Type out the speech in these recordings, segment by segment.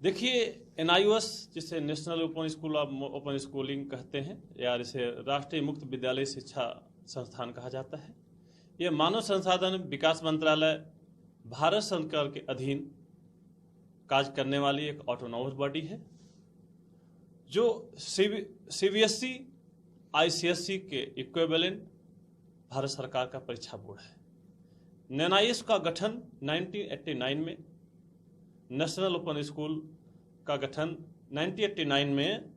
देखिए, एनआईओएस जिसे national open schooling कहते हैं या इसे राष्ट्रीय मुक्त विद्यालय शिक्षा संस्थान कहा जाता है। यह मानव संसाधन विकास मंत्रालय भारत सरकार के अधीन कार्य करने वाली एक ऑटोनॉमस बॉडी है जो सीबीएसई आईसीएसई के इक्विवेलेंट भारत सरकार का परीक्षा बोर्ड है। एनआईओएस का गठन 1989 में, नेशनल ओपन स्कूल का गठन 1989 में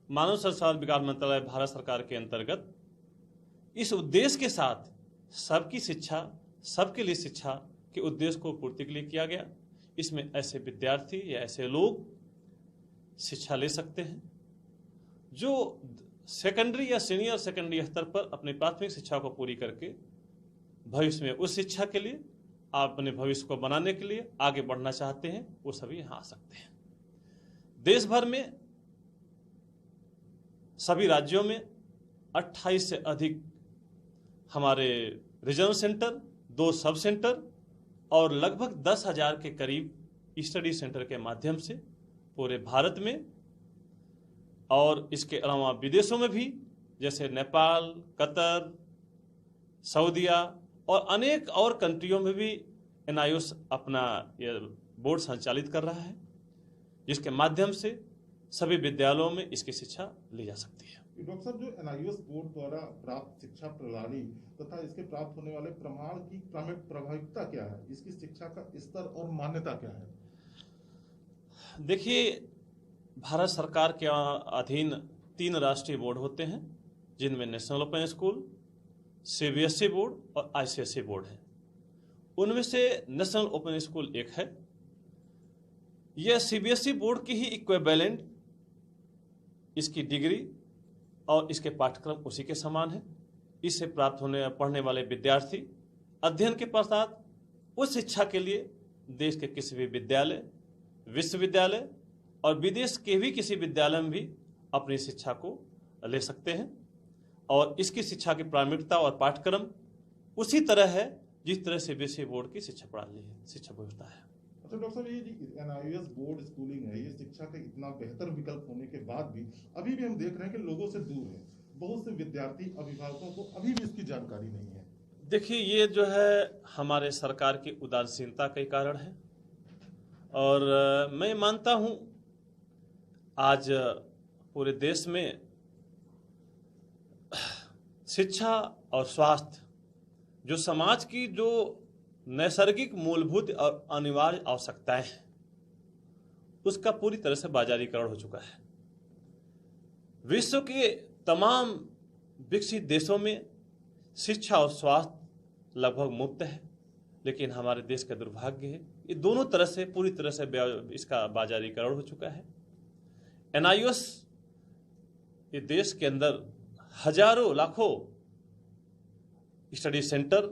मानव संसाधन विकास मंत्रालय भारत सरकार के अंतर्गत इस उद्देश्य के साथ सबकी शिक्षा, सबके लिए शिक्षा के उद्देश्य को पूर्ति के लिए किया गया। इसमें ऐसे विद्यार्थी या ऐसे लोग शिक्षा ले सकते हैं जो सेकेंडरी या सीनियर सेकेंडरी स्तर पर अपनी प्राथमिक शिक्षा को पूरी करके भविष्य में उस शिक्षा के लिए, अपने भविष्य को बनाने के लिए आगे बढ़ना चाहते हैं, वो सभी यहाँ आ सकते हैं। देश भर में सभी राज्यों में 28 से अधिक हमारे रीजनल सेंटर, 2 सब सेंटर और लगभग 10,000 के करीब स्टडी सेंटर के माध्यम से पूरे भारत में और इसके अलावा विदेशों में भी, जैसे नेपाल, कतर, सऊदीया और अनेक और कंट्रियों में भी एनआईओएस अपना ये बोर्ड संचालित कर रहा है, जिसके माध्यम से सभी विद्यालयों में इसकी शिक्षा ली जा सकती है। डॉक्टर साहब, जो एनआईओएस बोर्ड द्वारा प्राप्त शिक्षा प्रणाली तथा इसके प्राप्त होने वाले प्रमाण की प्रभाविकता क्या है? इसकी शिक्षा का स्तर और मान्यता क्या है? देखिए, भारत सरकार के अधीन 3 राष्ट्रीय बोर्ड होते हैं, जिनमें national open school, CBSE board और आईसीएसई बोर्ड है। उनमें से नेशनल ओपन स्कूल एक है। यह सीबीएसई बोर्ड की ही इक्विवेलेंट, इसकी डिग्री और इसके पाठ्यक्रम उसी के समान है। इससे प्राप्त पढ़ने वाले विद्यार्थी अध्ययन के पश्चात उस शिक्षा के लिए देश के किसी भी विद्यालय, विश्वविद्यालय और विदेश के भी किसी विद्यालय में भी अपनी शिक्षा को ले सकते हैं। और इसकी शिक्षा की प्राथमिकता और पाठ्यक्रम उसी तरह है जिस तरह सीबीएसई बोर्ड की शिक्षा प्रणाली है, शिक्षा व्यवस्था है। अच्छा डॉक्टर साहब, ये एनआईओएस बोर्ड स्कूलिंग है, ये शिक्षा का इतना बेहतर विकल्प होने के बाद भी अभी भी हम देख रहे हैं कि लोगों से दूर है। बहुत से विद्यार्थी, अभिभावकों को अभी भी इसकी जानकारी नहीं है। देखिए, ये जो है हमारे सरकार की उदासीनता के कारण है और मैं मानता हूं आज पूरे देश में शिक्षा और स्वास्थ्य, जो समाज की जो नैसर्गिक मूलभूत और अनिवार्य आवश्यकताएं हैं, उसका पूरी तरह से बाजारीकरण हो चुका है। विश्व के तमाम विकसित देशों में शिक्षा और स्वास्थ्य लगभग मुफ्त है, लेकिन हमारे देश का दुर्भाग्य है ये दोनों तरह से पूरी तरह से इसका बाजारीकरण हो चुका है। एनआईओएस ये देश के अंदर हजारों लाखों स्टडी सेंटर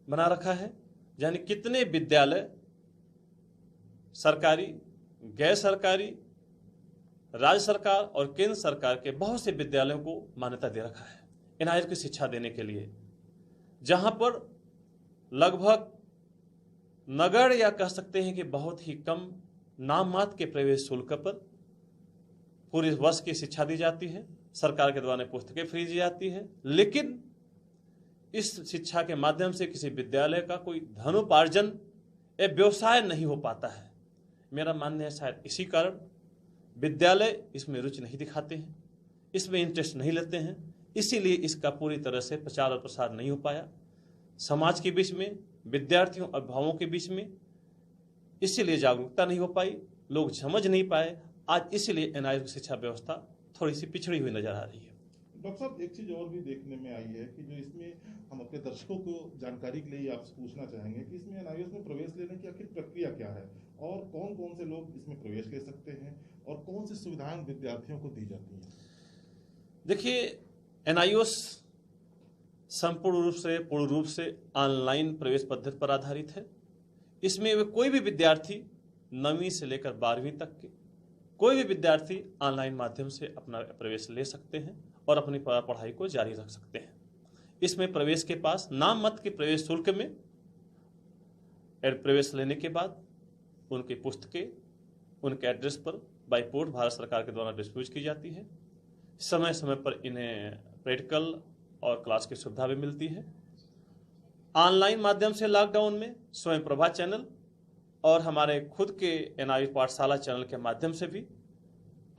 बना रखा है, यानी कितने विद्यालय सरकारी, गैर सरकारी, राज्य सरकार और केंद्र सरकार के बहुत से विद्यालयों को मान्यता दे रखा है एनआईओएस की शिक्षा देने के लिए, जहां पर लगभग नगण्य या कह सकते हैं कि बहुत ही कम नाम मात्र के प्रवेश शुल्क पर पूरे वर्ष की शिक्षा दी जाती है। सरकार के द्वारा पुस्तकें फ्री दी जाती है, लेकिन इस शिक्षा के माध्यम से किसी विद्यालय का कोई धनोपार्जन या व्यवसाय नहीं हो पाता है। मेरा मानना है शायद इसी कारण विद्यालय इसमें रुचि नहीं दिखाते हैं, इसमें इंटरेस्ट नहीं लेते हैं, इसीलिए इसका पूरी तरह से प्रचार और प्रसार नहीं हो पाया समाज के बीच में, विद्यार्थियों और अभिभावकों के बीच में। इसीलिए जागरूकता नहीं हो पाई, लोग समझ नहीं पाए। आज इसीलिए एनआईओएस शिक्षा व्यवस्था थोड़ी सी पिछड़ी हुई नजर आ रही है। डॉक्टर साहब, एक चीज और भी देखने में आई है कि जो इसमें हम अपने दर्शकों को जानकारी के लिए आपसे पूछना चाहेंगे कि इसमें एनआईओएस में प्रवेश लेने की आखिर प्रक्रिया क्या है और कौन कौन से लोग इसमें प्रवेश ले सकते हैं और कौन सी सुविधाएं विद्यार्थियों को दी जाती हैं? देखिए, एनआईओएस संपूर्ण रूप से ऑनलाइन प्रवेश पद्धति पर आधारित है। इसमें वे कोई भी विद्यार्थी 9वीं से लेकर 12वीं तक के कोई भी विद्यार्थी ऑनलाइन माध्यम से अपना प्रवेश ले सकते हैं और अपनी पढ़ाई को जारी रख सकते हैं। इसमें प्रवेश के पास नाम मत के प्रवेश शुल्क में प्रवेश लेने के बाद उनकी पुस्तकें उनके एड्रेस पर बाई पोस्ट भारत सरकार के द्वारा डिस्ट्रीब्यूट की जाती है। समय समय पर इन्हें प्रैक्टिकल और क्लास की सुविधा भी मिलती है। ऑनलाइन माध्यम से लॉकडाउन में स्वयं प्रभा चैनल और हमारे खुद के NIOS पाठशाला चैनल के माध्यम से भी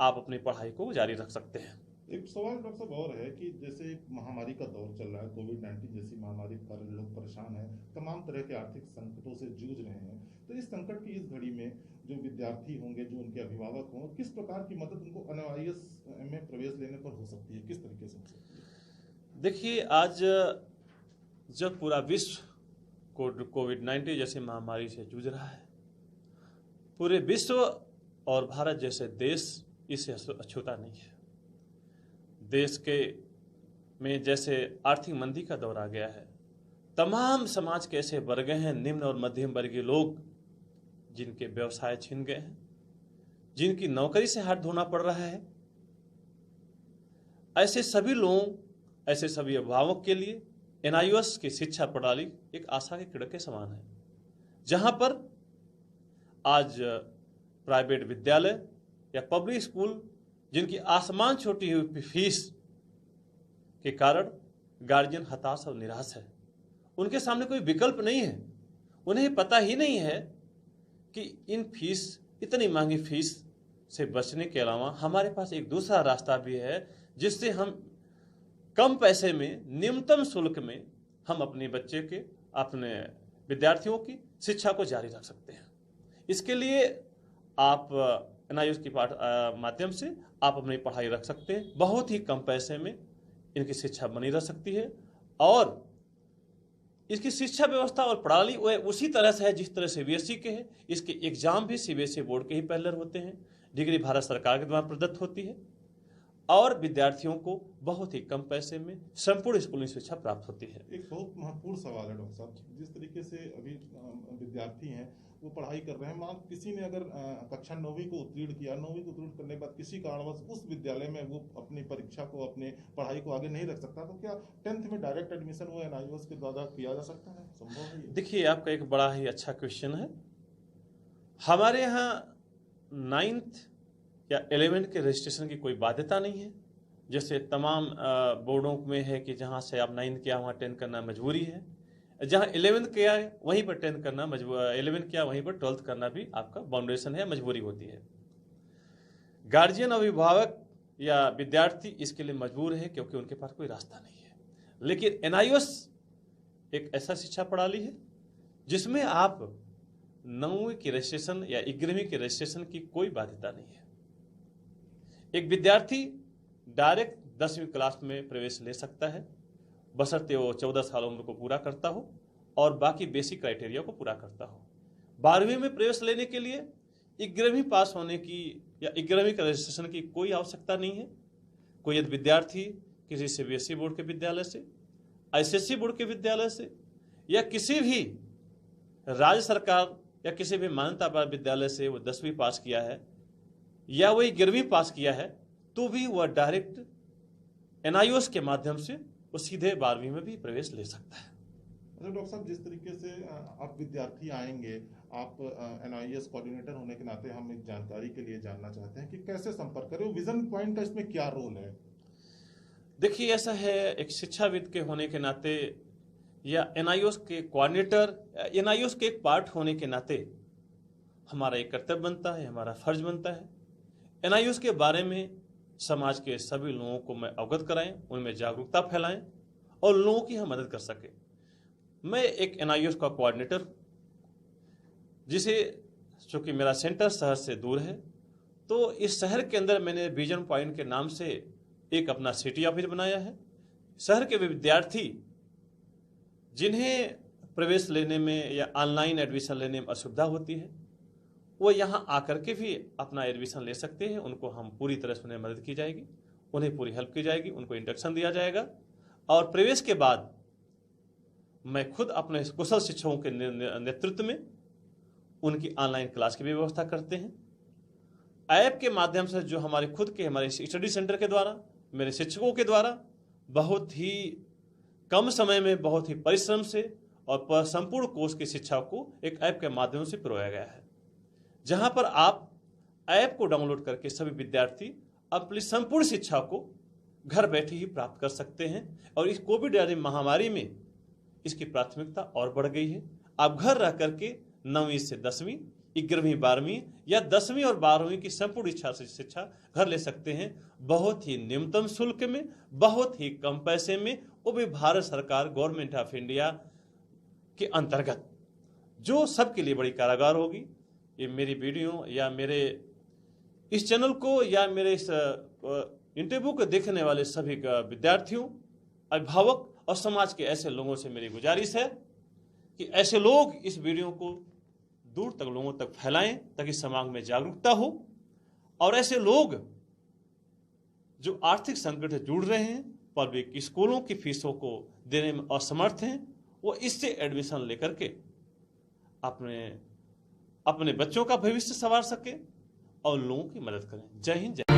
आप अपनी पढ़ाई को जारी रख सकते हैं। एक सवाल डॉक्टर साहब और है कि जैसे महामारी का दौर चल रहा है, कोविड-19 जैसी महामारी पर लोग परेशान हैं, तमाम तरह के आर्थिक संकटों से जूझ रहे हैं, तो इस संकट की इस घड़ी में जो विद्यार्थी होंगे, जो उनके अभिभावक हों, किस प्रकार की मदद उनको NIOS में प्रवेश लेने पर हो सकती है, किस तरीके से हो सकती है? देखिए, आज जब पूरा विश्व कोविड-19 जैसी महामारी से जूझ रहा है, पूरे विश्व और भारत जैसे देश इससे अछूता नहीं है। देश के में जैसे आर्थिक मंदी का दौर आ गया है, तमाम समाज के ऐसे वर्ग हैं, निम्न और मध्यम वर्गीय लोग, जिनके व्यवसाय छिन गए हैं, जिनकी नौकरी से हाथ धोना पड़ रहा है। ऐसे सभी लोगों, ऐसे सभी अभिभावक के लिए NIOS की शिक्षा प्रणाली एक आशा के किरण के समान है, जहां पर आज प्राइवेट विद्यालय या पब्लिक स्कूल जिनकी आसमान छोटी हुई फीस के कारण गार्जियन हताश और निराश है। उनके सामने कोई विकल्प नहीं है। उन्हें पता ही नहीं है कि इन फीस, इतनी महंगी फीस से बचने के अलावा हमारे पास एक दूसरा रास्ता भी है, जिससे हम कम पैसे में, न्यूनतम शुल्क में हम अपने बच्चे के, अपने विद्यार्थियों की शिक्षा को जारी रख सकते हैं। इसके लिए आप NIOS की माध्यम से आप अपनी पढ़ाई रख सकते हैं। बहुत ही कम पैसे में इनकी शिक्षा बनी रह सकती है और इसकी शिक्षा व्यवस्था और प्रणाली वह उसी तरह से है जिस तरह CBSE के है। इसके एग्जाम भी CBSE बोर्ड के ही पहले होते हैं। डिग्री भारत सरकार के द्वारा प्रदत्त होती है और विद्यार्थियों को बहुत ही कम पैसे में संपूर्ण स्कूली शिक्षा प्राप्त होती है। एक बहुत महत्वपूर्ण सवाल है डॉक्टर साहब, जिस तरीके से अभी विद्यार्थी हैं वो पढ़ाई कर रहे हैं, मान किसी ने अगर कक्षा 9वीं को उत्तीर्ण किया, 9वीं को उत्तीर्ण करने के बाद किसी कारणवश उस विद्यालय में वो अपनी परीक्षा को, अपने पढ़ाई को आगे नहीं रख सकता, तो क्या 10th में डायरेक्ट एडमिशन वो NIOS के द्वारा किया जा सकता है? संभव है? देखिए, आपका एक बड़ा ही अच्छा क्वेश्चन है। हमारे यहाँ 9th या 11th के रजिस्ट्रेशन की कोई बाध्यता नहीं है, जैसे तमाम बोर्डों में है कि जहाँ से आप 9th किया वहाँ 10th करना मजबूरी है। जहाँ 11th किया है वहीं पर 10th करना मजबूर, 11th किया वहीं पर 12th करना भी आपका बाउंडेशन है, मजबूरी होती है। गार्जियन, अभिभावक या विद्यार्थी इसके लिए मजबूर है क्योंकि उनके पास कोई रास्ता नहीं है। लेकिन NIOS एक ऐसा शिक्षा प्रणाली है जिसमें आप 9वीं की रजिस्ट्रेशन या 11वीं की रजिस्ट्रेशन की कोई बाध्यता नहीं है। एक विद्यार्थी डायरेक्ट 10वीं क्लास में प्रवेश ले सकता है, बशर्ते वो 14 साल उम्र को पूरा करता हो और बाकी बेसिक क्राइटेरिया को पूरा करता हो। 12वीं में प्रवेश लेने के लिए 11वीं पास होने की या 11वीं का रजिस्ट्रेशन की कोई आवश्यकता नहीं है। कोई यदि विद्यार्थी किसी CBSE बोर्ड के विद्यालय से, ICSE बोर्ड के विद्यालय से या किसी भी राज्य सरकार या किसी भी मान्यता प्राप्त विद्यालय से वो 10वीं पास किया है या वही 11वीं पास किया है, तो भी वह डायरेक्ट NIOS के माध्यम से वो सीधे 12वीं में भी प्रवेश ले सकता है। अच्छा डॉक्टर साहब, जिस तरीके से आप विद्यार्थी आएंगे, आप NIOS कोऑर्डिनेटर होने के नाते हम एक जानकारी के लिए जानना चाहते हैं कि कैसे संपर्क करें, विजन पॉइंट का इसमें क्या रोल है? देखिए, ऐसा है, एक शिक्षाविद के होने के नाते या NIOS के कोऑर्डिनेटर, NIOS के एक पार्ट होने के नाते हमारा एक कर्तव्य बनता है, हमारा फर्ज बनता है NIOS के बारे में समाज के सभी लोगों को मैं अवगत कराएं, उनमें जागरूकता फैलाएं और लोगों की हम मदद कर सकें। मैं एक NIOS का कोऑर्डिनेटर, जिसे चूँकि मेरा सेंटर शहर से दूर है, तो इस शहर के अंदर मैंने विजन पॉइंट के नाम से एक अपना सिटी ऑफिस बनाया है। शहर के विद्यार्थी जिन्हें प्रवेश लेने में या ऑनलाइन एडमिशन लेने में असुविधा होती है, वो यहाँ आकर के भी अपना एडमिशन ले सकते हैं। उनको हम पूरी तरह से उन्हें मदद की जाएगी, उन्हें पूरी हेल्प की जाएगी, उनको इंडक्शन दिया जाएगा और प्रवेश के बाद मैं खुद अपने कुशल शिक्षकों के नेतृत्व में उनकी ऑनलाइन क्लास की भी व्यवस्था करते हैं। ऐप के माध्यम से जो हमारे स्टडी सेंटर के द्वारा, मेरे शिक्षकों के द्वारा बहुत ही कम समय में, बहुत ही परिश्रम से और संपूर्ण कोर्स की शिक्षा को एक ऐप के माध्यम से पिरोया गया है, जहां पर आप ऐप को डाउनलोड करके सभी विद्यार्थी अपनी संपूर्ण शिक्षा को घर बैठे ही प्राप्त कर सकते हैं। और इस कोविड महामारी में इसकी प्राथमिकता और बढ़ गई है। आप घर रह करके 9वीं से 10वीं, 11वीं 12वीं या 10वीं और 12वीं की संपूर्ण इच्छा से शिक्षा घर ले सकते हैं, बहुत ही न्यूनतम शुल्क में, बहुत ही कम पैसे में, वो भी भारत सरकार गवर्नमेंट ऑफ इंडिया के अंतर्गत, जो सबके लिए बड़ी कारगर होगी। ये मेरी वीडियो या मेरे इस चैनल को या मेरे इस इंटरव्यू को देखने वाले सभी विद्यार्थियों, अभिभावक और समाज के ऐसे लोगों से मेरी गुजारिश है कि ऐसे लोग इस वीडियो को दूर तक लोगों तक फैलाएं ताकि समाज में जागरूकता हो। और ऐसे लोग जो आर्थिक संकट से जुड़ रहे हैं, पब्लिक स्कूलों की फीसों को देने में असमर्थ हैं, वो इससे एडमिशन लेकर के अपने बच्चों का भविष्य संवार सके और लोगों की मदद करें। जय हिंद, जय।